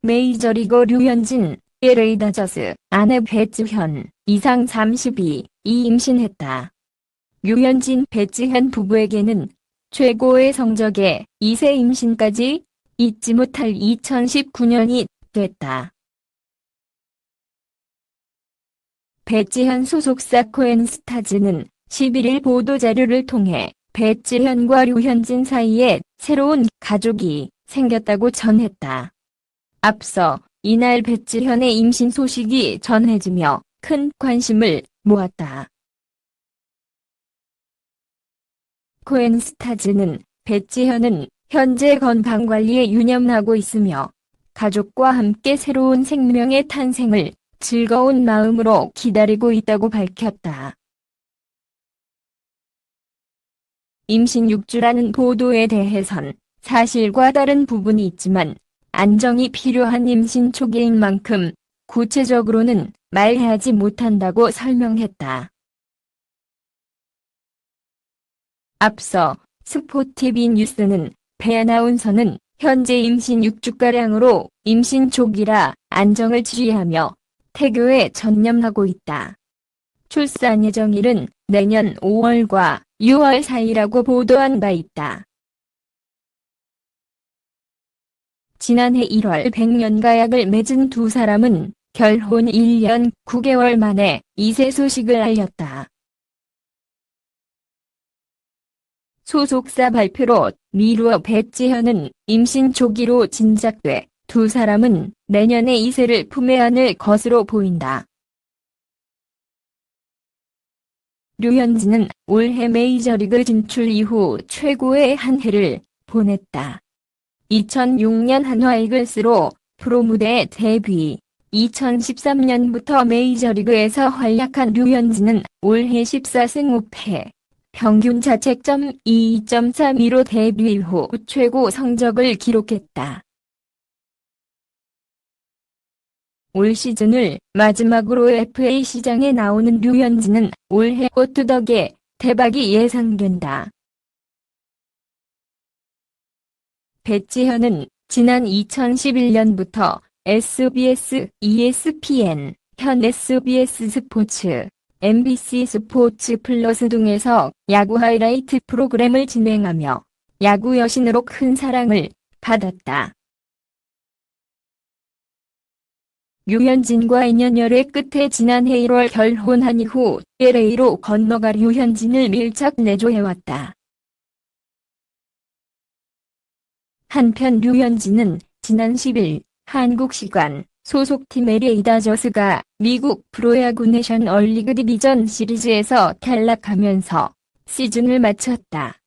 메이저리거 류현진, LA 다저스, 아내 배지현, 이상 32이 임신했다. 류현진 배지현 부부에게는 최고의 성적에 2세 임신까지 잊지 못할 2019년이 됐다. 배지현 소속사 코엔스타즈는 11일 보도자료를 통해 배지현과 류현진 사이에 새로운 가족이 생겼다고 전했다. 앞서 이날 배지현의 임신 소식이 전해지며 큰 관심을 모았다. 코엔스타즈는 배지현은 현재 건강관리에 유념하고 있으며 가족과 함께 새로운 생명의 탄생을 즐거운 마음으로 기다리고 있다고 밝혔다. 임신 6주라는 보도에 대해선 사실과 다른 부분이 있지만 안정이 필요한 임신 초기인 만큼 구체적으로는 말하지 못한다고 설명했다. 앞서 스포티비 뉴스는 배 아나운서는 현재 임신 6주가량으로 임신 초기라 안정을 지휘하며 태교에 전념하고 있다. 출산 예정일은 내년 5월과 6월 사이라고 보도한 바 있다. 지난해 1월 백년가약을 맺은 두 사람은 결혼 1년 9개월 만에 2세 소식을 알렸다. 소속사 발표로 미루어 배지현은 임신 초기로 짐작돼 두 사람은 내년에 2세를 품에 안을 것으로 보인다. 류현진은 올해 메이저리그 진출 이후 최고의 한 해를 보냈다. 2006년 한화 이글스로 프로 무대에 데뷔, 2013년부터 메이저리그에서 활약한 류현진은 올해 14승 5패, 평균 자책점 2.32로 데뷔 이후 최고 성적을 기록했다. 올 시즌을 마지막으로 FA 시장에 나오는 류현진은 올해 꽃두덕에 대박이 예상된다. 배지현은 지난 2011년부터 SBS, ESPN, 현 SBS 스포츠, MBC 스포츠 플러스 등에서 야구 하이라이트 프로그램을 진행하며 야구 여신으로 큰 사랑을 받았다. 류현진과 인연 열애 끝에 지난해 1월 결혼한 이후 LA로 건너가 류현진을 밀착 내조해왔다. 한편 류현진은 지난 10일 한국 시간 소속팀 LA 다저스가 미국 프로야구 내셔널리그 디비전 시리즈에서 탈락하면서 시즌을 마쳤다.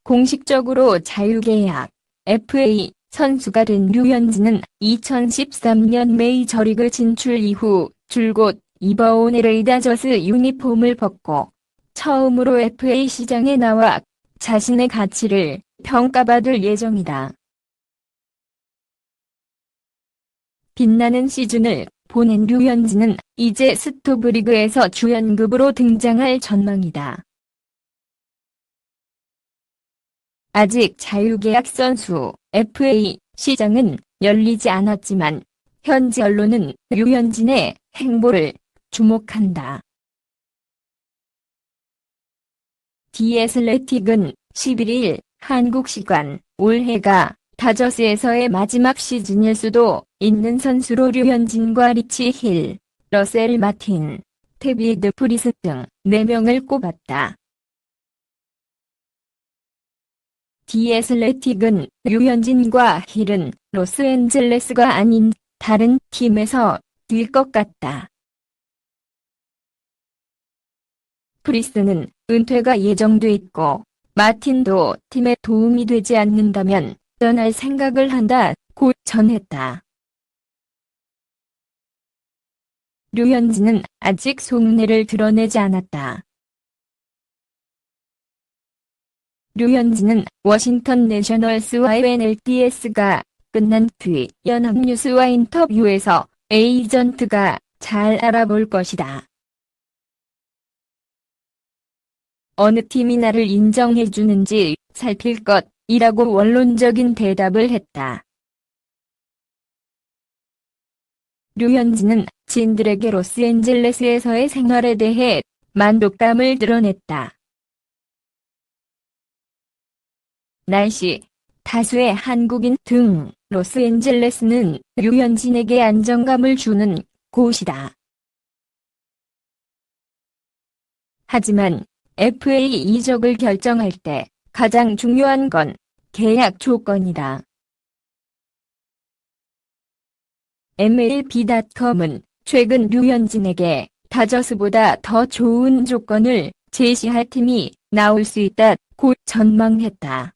공식적으로 자유계약 FA 선수가 된 류현진은 2013년 메이저리그 진출 이후 줄곧 입어온 LA 다저스 유니폼을 벗고 처음으로 FA 시장에 나와 자신의 가치를 평가받을 예정이다. 빛나는 시즌을 보낸 류현진은 이제 스토브리그에서 주연급으로 등장할 전망이다. 아직 자유계약 선수 FA 시장은 열리지 않았지만 현지 언론은 류현진의 행보를 주목한다. 디 애슬레틱은 11일 한국 시간 올해가 다저스에서의 마지막 시즌일 수도 있는 선수로 류현진과 리치 힐, 러셀 마틴, 데비드 프리스 등 4명을 꼽았다. 디 애슬레틱은 류현진과 힐은 로스앤젤레스가 아닌 다른 팀에서 뛸 것 같다. 프리스는 은퇴가 예정돼 있고 마틴도 팀에 도움이 되지 않는다면 떠날 생각을 한다고 전했다. 류현진은 아직 속내를 드러내지 않았다. 류현진은 워싱턴 내셔널스와 NLDS가 끝난 뒤 연합뉴스와 인터뷰에서 에이전트가 잘 알아볼 것이다. 어느 팀이 나를 인정해주는지 살필 것 이라고 원론적인 대답을 했다. 류현진은 지인들에게 로스앤젤레스에서의 생활에 대해 만족감을 드러냈다. 날씨, 다수의 한국인 등 로스앤젤레스는 류현진에게 안정감을 주는 곳이다. 하지만 FA 이적을 결정할 때 가장 중요한 건 계약 조건이다. MLB.com은 최근 류현진에게 다저스보다 더 좋은 조건을 제시할 팀이 나올 수 있다고 전망했다.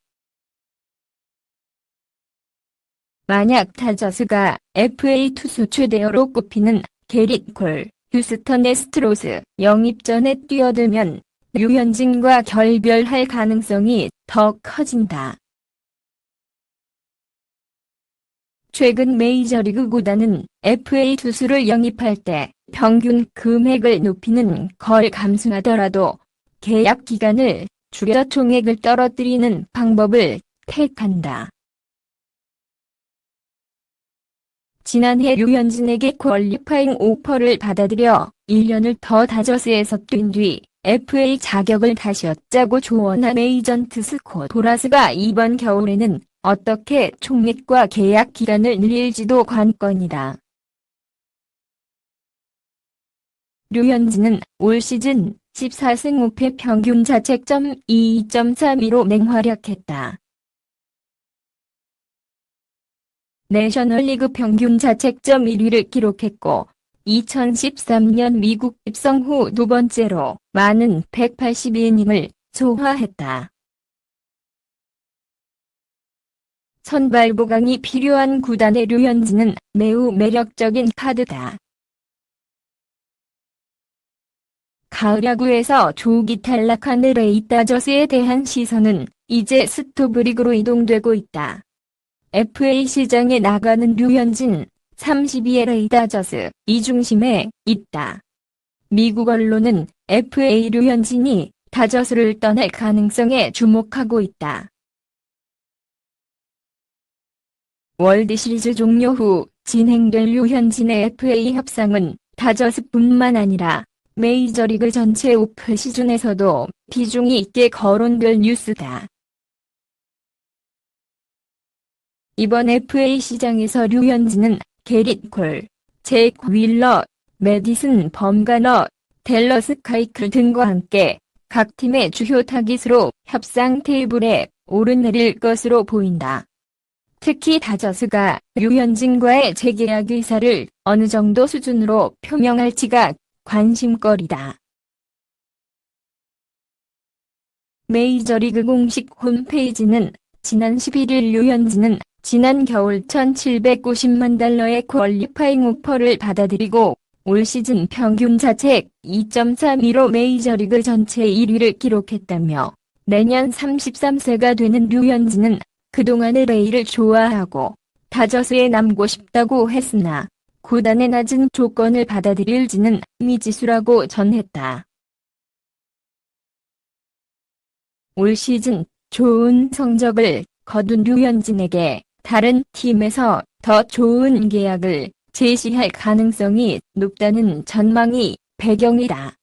만약 다저스가 FA 투수 최대어로 꼽히는 게릿 콜, 휴스턴 애스트로스 영입전에 뛰어들면 류현진과 결별할 가능성이 더 커진다. 최근 메이저리그 구단은 FA 투수를 영입할 때 평균 금액을 높이는 걸 감수하더라도 계약 기간을 줄여 총액을 떨어뜨리는 방법을 택한다. 지난해 류현진에게 퀄리파잉 오퍼를 받아들여 1년을 더 다저스에서 뛴 뒤 FA 자격을 다시 얻자고 조언한 에이전트 스콧 보라스가 이번 겨울에는 어떻게 총액과 계약 기간을 늘릴지도 관건이다. 류현진은 올 시즌 14승 5패 평균 자책점 2.32로 맹활약했다. 내셔널리그 평균 자책점 1위를 기록했고 2013년 미국 입성 후 두 번째로 많은 182이닝을 소화했다. 선발 보강이 필요한 구단의 류현진은 매우 매력적인 카드다. 가을 야구에서 조기 탈락한 LA 다저스에 대한 시선은 이제 스토브리그로 이동되고 있다. FA 시장에 나가는 류현진, 32 LA 다저스, 이 중심에 있다. 미국 언론은 FA 류현진이 다저스를 떠날 가능성에 주목하고 있다. 월드시리즈 종료 후 진행될 류현진의 FA 협상은 다저스뿐만 아니라 메이저리그 전체 오프 시즌에서도 비중이 있게 거론될 뉴스다. 이번 FA 시장에서 류현진은 게릿 콜, 잭 윌러, 매디슨 범가너, 댈러스 카이클 등과 함께 각 팀의 주요 타깃으로 협상 테이블에 오르내릴 것으로 보인다. 특히 다저스가 류현진과의 재계약 의사를 어느 정도 수준으로 표명할지가 관심거리다. 메이저리그 공식 홈페이지는 지난 11일 류현진은 지난 겨울 1,750만 달러의 퀄리파잉 오퍼를 받아들이고 올 시즌 평균 자책 2.32로 메이저리그 전체 1위를 기록했다며 내년 33세가 되는 류현진은 그동안 LA를 좋아하고 다저스에 남고 싶다고 했으나 구단의 낮은 조건을 받아들일지는 미지수라고 전했다. 올 시즌 좋은 성적을 거둔 류현진에게 다른 팀에서 더 좋은 계약을 제시할 가능성이 높다는 전망이 배경이다.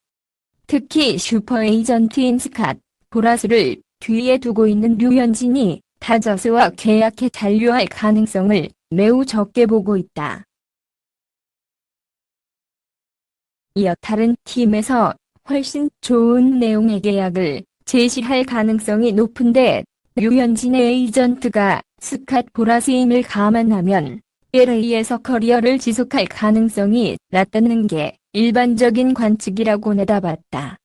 특히 슈퍼에이전트인 스콧 보라스를 뒤에 두고 있는 류현진이 다저스와 계약에 잔류할 가능성을 매우 적게 보고 있다. 이어 다른 팀에서 훨씬 좋은 내용의 계약을 제시할 가능성이 높은데 류현진의 에이전트가 스콧 보라스임을 감안하면 LA에서 커리어를 지속할 가능성이 낮다는 게 일반적인 관측이라고 내다봤다.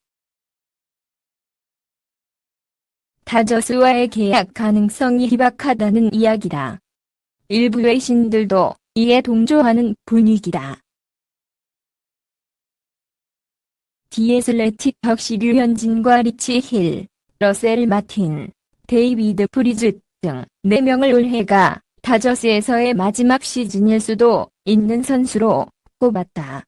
다저스와의 계약 가능성이 희박하다는 이야기다. 일부 외신들도 이에 동조하는 분위기다. 디 애슬레틱 역시 류현진과 리치 힐, 러셀 마틴, 데이비드 프리즈 등 4명을 올해가 다저스에서의 마지막 시즌일 수도 있는 선수로 꼽았다.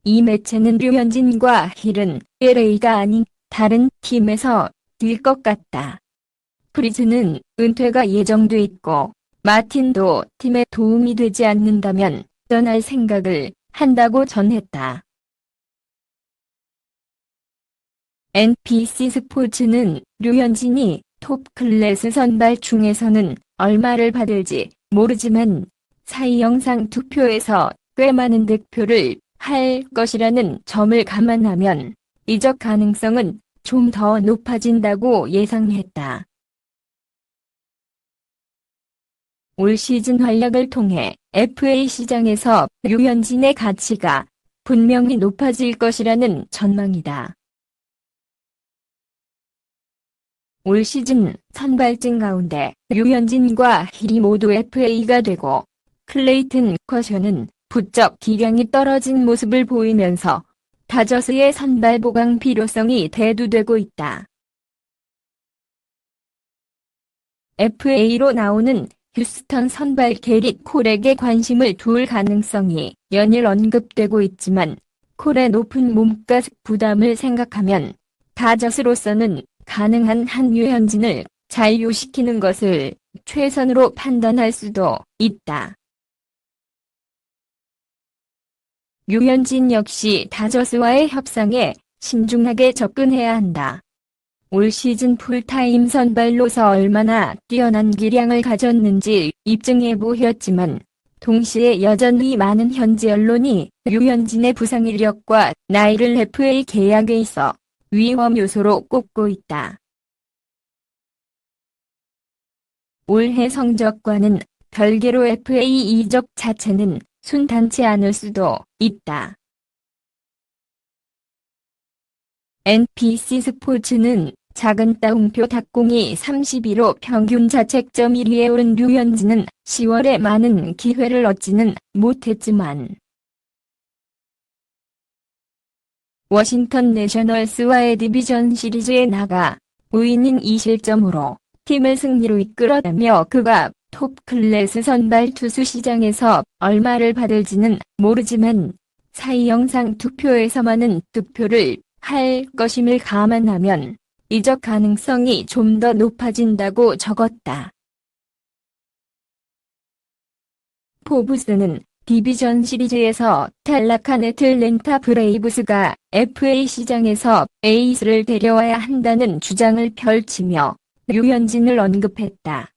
이 매체는 류현진과 힐은 LA가 아닌 다른 팀에서 뛸 것 같다. 프리즈는 은퇴가 예정돼 있고 마틴도 팀에 도움이 되지 않는다면 떠날 생각을 한다고 전했다. NBC 스포츠는 류현진이 톱 클래스 선발 중에서는 얼마를 받을지 모르지만 사이 영상 투표에서 꽤 많은 득표를 할 것이라는 점을 감안하면 이적 가능성은 좀 더 높아진다고 예상했다. 올 시즌 활약을 통해 FA 시장에서 류현진의 가치가 분명히 높아질 것이라는 전망이다. 올 시즌 선발진 가운데 류현진과 힐이 모두 FA가 되고 클레이튼 커쇼는 부쩍 기량이 떨어진 모습을 보이면서 다저스의 선발 보강 필요성이 대두되고 있다. FA로 나오는 휴스턴 선발 게릿 콜에게 관심을 두을 가능성이 연일 언급되고 있지만 콜의 높은 몸값 부담을 생각하면 다저스로서는 가능한 한 류현진을 잔류시키는 것을 최선으로 판단할 수도 있다. 류현진 역시 다저스와의 협상에 신중하게 접근해야 한다. 올 시즌 풀타임 선발로서 얼마나 뛰어난 기량을 가졌는지 입증해 보였지만 동시에 여전히 많은 현지 언론이 류현진의 부상 이력과 나이를 FA 계약에 있어 위험 요소로 꼽고 있다. 올해 성적과는 별개로 FA 이적 자체는 순탄치 않을 수도 있다. NBC 스포츠는 작은 따옴표 닭공이 32로 평균 자책점 1위에 오른 류현진은 10월에 많은 기회를 얻지는 못했지만 워싱턴 내셔널스와의 디비전 시리즈에 나가 5이닝 2실점으로 팀을 승리로 이끌었다며 그가 톱 클래스 선발 투수 시장에서 얼마를 받을지는 모르지만 사이 영상 투표에서 많은 득표를 할 것임을 감안하면 이적 가능성이 좀 더 높아진다고 적었다. 포브스는 디비전 시리즈에서 탈락한 애틀랜타 브레이브스가 FA 시장에서 에이스를 데려와야 한다는 주장을 펼치며 류현진을 언급했다.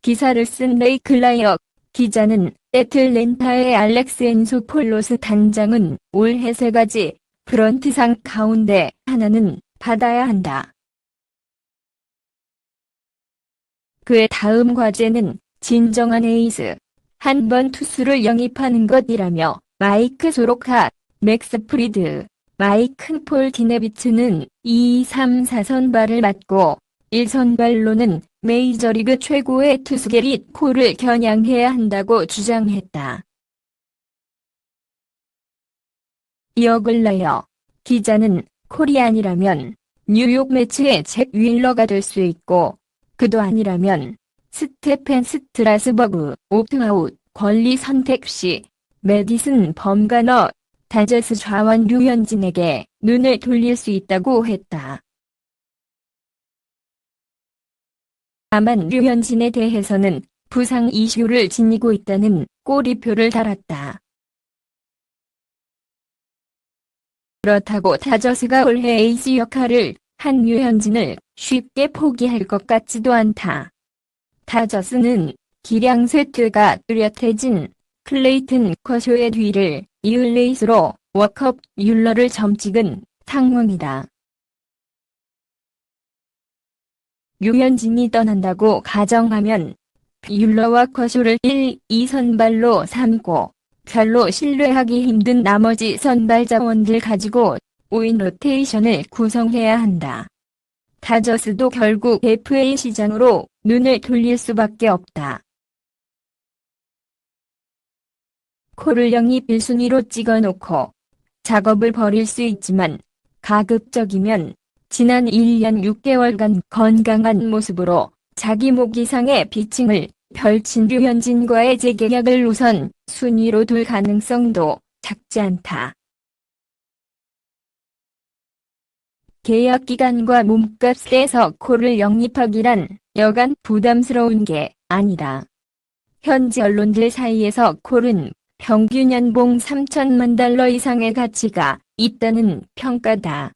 기사를 쓴 레이 클라이어 기자는 애틀랜타의 알렉스 엔소 폴로스 단장은 올해 3가지 프런트상 가운데 하나는 받아야 한다. 그의 다음 과제는 진정한 에이스, 한 번 투수를 영입하는 것이라며 마이크 소로카, 맥스 프리드, 마이크 폴 디네비츠는 2, 3, 4선발을 맡고 1선발로는 메이저리그 최고의 투수 게릿 콜을 겨냥해야 한다고 주장했다. 이어 글라이어 기자는 콜이 아니라면 뉴욕 매츠의 잭 윌러가 될 수 있고 그도 아니라면 스테펜 스트라스버그 옵트아웃 권리 선택 시 매디슨 범가너 다저스 좌완 류현진에게 눈을 돌릴 수 있다고 했다. 다만 류현진에 대해서는 부상 이슈를 지니고 있다는 꼬리표를 달았다. 그렇다고 다저스가 올해 에이스 역할을 한 류현진을 쉽게 포기할 것 같지도 않다. 다저스는 기량 쇠퇴가 뚜렷해진 클레이튼 커쇼의 뒤를 이을 레이스로 워컵 율러를 점찍은 상황이다. 류현진이 떠난다고 가정하면 율러와 커쇼를 1, 2선발로 삼고 별로 신뢰하기 힘든 나머지 선발 자원들 가지고 5인 로테이션을 구성해야 한다. 다저스도 결국 FA 시장으로 눈을 돌릴 수밖에 없다. 콜을 영입 1순위로 찍어놓고 작업을 벌일 수 있지만 가급적이면 지난 1년 6개월간 건강한 모습으로 자기 목 이상의 피칭을 펼친 류현진과의 재계약을 우선 순위로 둘 가능성도 작지 않다. 계약 기간과 몸값에서 콜을 영입하기란 여간 부담스러운 게 아니다. 현지 언론들 사이에서 콜은 평균 연봉 3천만 달러 이상의 가치가 있다는 평가다.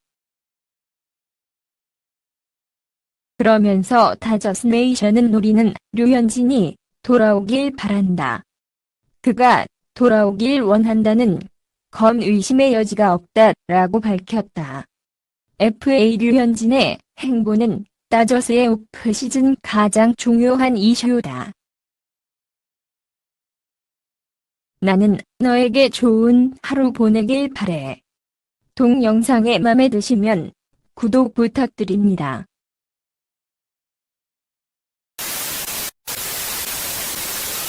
그러면서 다저스 네이션은 우리는 류현진이 돌아오길 바란다. 그가 돌아오길 원한다는 건 의심의 여지가 없다라고 밝혔다. FA 류현진의 행보는 다저스의 오프 시즌 가장 중요한 이슈다. 나는 너에게 좋은 하루 보내길 바래. 동영상에 맘에 드시면 구독 부탁드립니다.